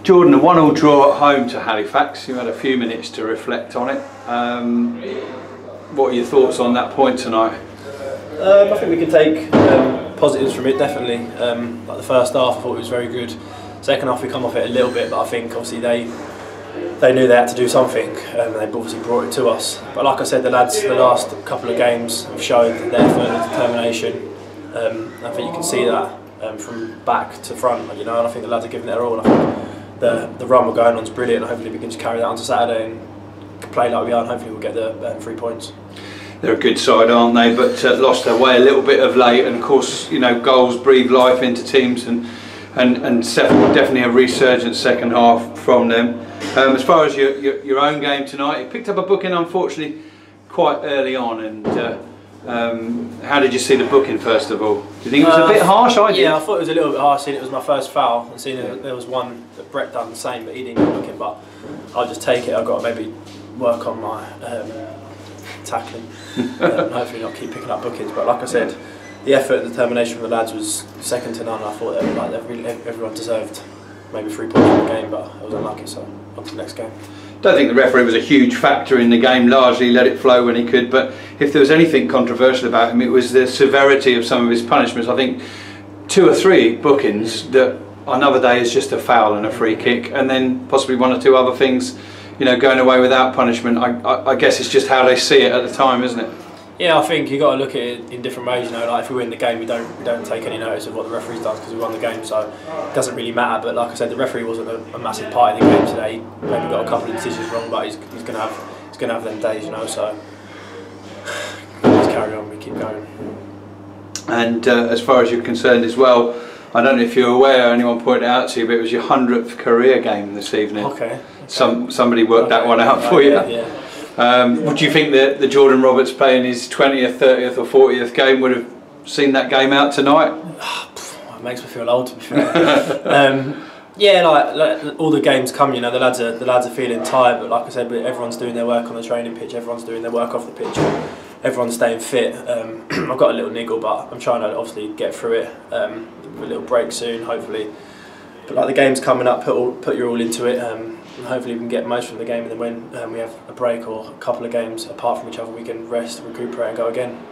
Jordan, a 1-1 draw at home to Halifax. You had a few minutes to reflect on it. What are your thoughts on that point tonight? I think we can take positives from it, definitely. Like the first half, I thought it was very good. Second half, we come off it a little bit, but I think obviously they knew they had to do something, and they obviously brought it to us. But like I said, the lads, the last couple of games have shown their effort and determination. I think you can see that from back to front, and I think the lads are giving it their all. I think the run we're going on is brilliant, and hopefully we can just carry that on to Saturday and play like we are, and hopefully we'll get the 3 points. They're a good side, aren't they? But lost their way a little bit of late, and of course, goals breathe life into teams, and definitely a resurgent second half from them. As far as your own game tonight, you picked up a booking, unfortunately, quite early on. And how did you see the booking first of all? Do you think it was a bit harsh? I did. Yeah, I thought it was a little bit harsh. Seeing it was my first foul, and seeing that there was one that Brett done the same, but he didn't get booking. But I'll just take it. I've got to maybe work on my tackling, and hopefully not keep picking up bookings. But like I said, the effort and determination from the lads was second to none. I thought everyone deserved maybe 3 points in the game, but I was unlucky, so on to the next game. Don't think the referee was a huge factor in the game, largely let it flow when he could, but if there was anything controversial about him, it was the severity of some of his punishments. I think 2 or 3 bookings that another day is just a foul and a free kick, and then possibly 1 or 2 other things, going away without punishment. I guess it's just how they see it at the time, isn't it? Yeah, I think you got to look at it in different ways. Like if we win the game, we don't take any notice of what the referee does because we won the game, so it doesn't really matter. But like I said, the referee wasn't a massive part in the game today. He maybe got a couple of decisions wrong, but he's gonna have them days, So let's carry on. We keep going. And as far as you're concerned as well, I don't know if you're aware, anyone pointed it out to you, but it was your 100th career game this evening. Okay. Somebody worked that one out for you. Yeah. Would you think that the Jordan Roberts playing his 20th, 30th or 40th game would have seen that game out tonight? It makes me feel old, to be fair. Yeah, like all the games come, the lads are feeling tired, but like I said, everyone's doing their work on the training pitch, everyone's doing their work off the pitch, everyone's staying fit. I've got a little niggle, but I'm trying to obviously get through it. A little break soon, hopefully. But like the game's coming up, put your all into it. And hopefully we can get most from the game, and then when we have a break or a couple of games apart from each other, we can rest, recuperate and go again.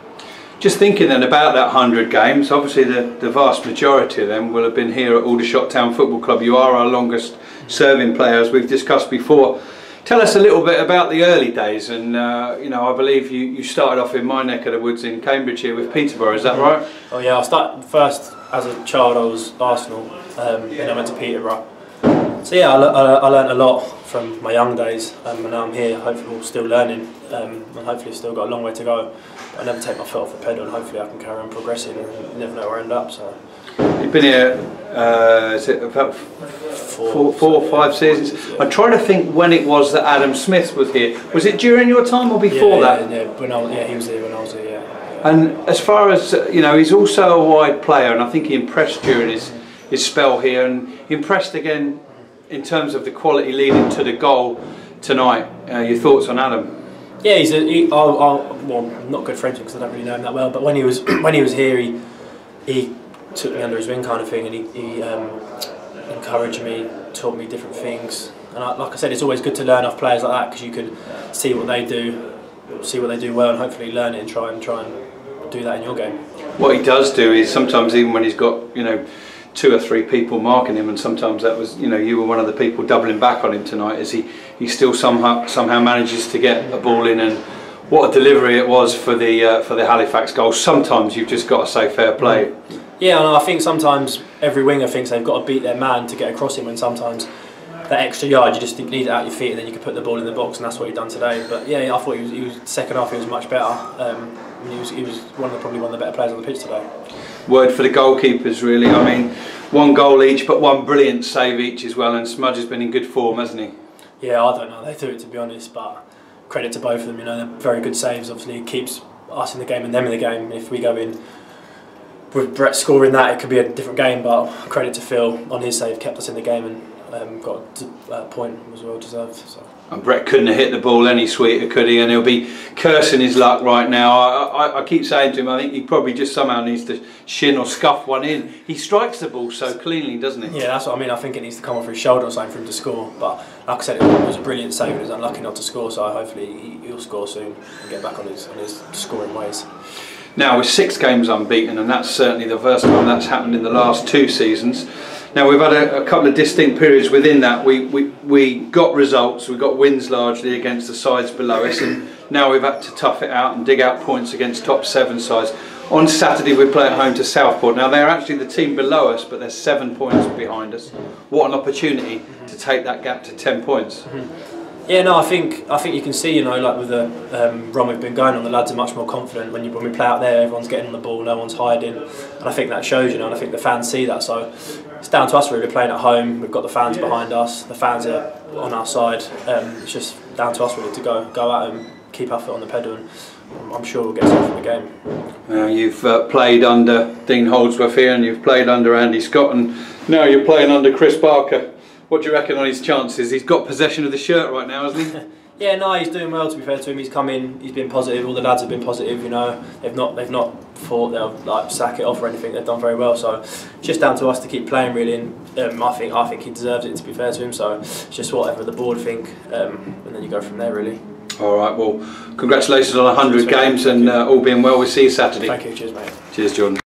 Just thinking then about that 100 games, obviously the vast majority of them will have been here at Aldershot Town Football Club. You are our longest serving player, as we've discussed before. Tell us a little bit about the early days, and I believe you started off in my neck of the woods in Cambridgeshire with Peterborough, is that right? Oh yeah, I started first as a child. I was Arsenal, then I went to Peterborough. So yeah, I learned a lot from my young days, and now I'm here, hopefully still learning, and hopefully still got a long way to go. But I never take my foot off the pedal, and hopefully I can carry on progressing, and you never know where I end up. So you've been here, is it about four or five seasons? Yeah. I'm trying to think when it was that Adam Smith was here. Was it during your time or before that? Yeah, he was here when I was here. Yeah. And as far as he's also a wide player, and I think he impressed during his spell here, and he impressed again in terms of the quality leading to the goal tonight. Your thoughts on Adam? Yeah, well, I'm not good friends because I don't really know him that well. But when he was here, he took me under his wing, kind of thing, and he encouraged me, taught me different things. And like I said, it's always good to learn off players like that because you can see what they do well, and hopefully learn it and try and do that in your game. What he does do is sometimes, even when he's got 2 or 3 people marking him, and sometimes that was you were one of the people doubling back on him tonight, as he still somehow manages to get a ball in, and what a delivery it was for the Halifax goal. Sometimes you've just got to say fair play. Yeah, and I think sometimes every winger thinks they've got to beat their man to get across him, and sometimes that extra yard you just need it out your feet, and then you can put the ball in the box, and that's what he's done today. But yeah, I thought he was second half he was much better. He was probably one of the better players on the pitch today. Word for the goalkeepers, really. I mean, 1 goal each, but 1 brilliant save each as well. And Smudge has been in good form, hasn't he? Yeah, I don't know. They do it, to be honest, but credit to both of them. They're very good saves. Obviously, it keeps us in the game and them in the game. If we go in with Brett scoring that, it could be a different game. But credit to Phil on his save, kept us in the game, and got a point, was well deserved. So. And Brett couldn't have hit the ball any sweeter, could he? And he'll be cursing his luck right now. I keep saying to him, I think he probably just somehow needs to shin or scuff one in. He strikes the ball so cleanly, doesn't he? Yeah, that's what I mean. I think it needs to come off his shoulder or something for him to score. But like I said, it was a brilliant save. He was unlucky not to score, so hopefully he'll score soon and get back on his scoring ways. Now we're 6 games unbeaten, and that's certainly the first time that's happened in the last 2 seasons. Now we've had a couple of distinct periods within that. We got results, we got wins largely against the sides below us, and now we've had to tough it out and dig out points against top 7 sides. On Saturday we play at home to Southport. Now they're actually the team below us, but they're 7 points behind us. What an opportunity to take that gap to 10 points. Yeah, no, I think you can see, like with the run we've been going on, the lads are much more confident. When we play out there, everyone's getting on the ball, no one's hiding, and I think that shows, and I think the fans see that. So it's down to us really. We're playing at home, we've got the fans behind us, the fans are on our side. It's just down to us really to go at them, keep our foot on the pedal, and I'm sure we'll get something from the game. You've played under Dean Holdsworth here, and you've played under Andy Scott, and now you're playing under Chris Barker. What do you reckon on his chances? He's got possession of the shirt right now, hasn't he? Yeah, no, he's doing well, to be fair to him. He's come in, he's been positive, all the lads have been positive, They've not thought they'll sack it off or anything. They've done very well, so it's just down to us to keep playing really, and I think he deserves it, to be fair to him, so it's just whatever the board think, and then you go from there really. Alright, well, congratulations on 100 games, and all being well, we'll see you Saturday. Thank you, cheers mate. Cheers, Jordan.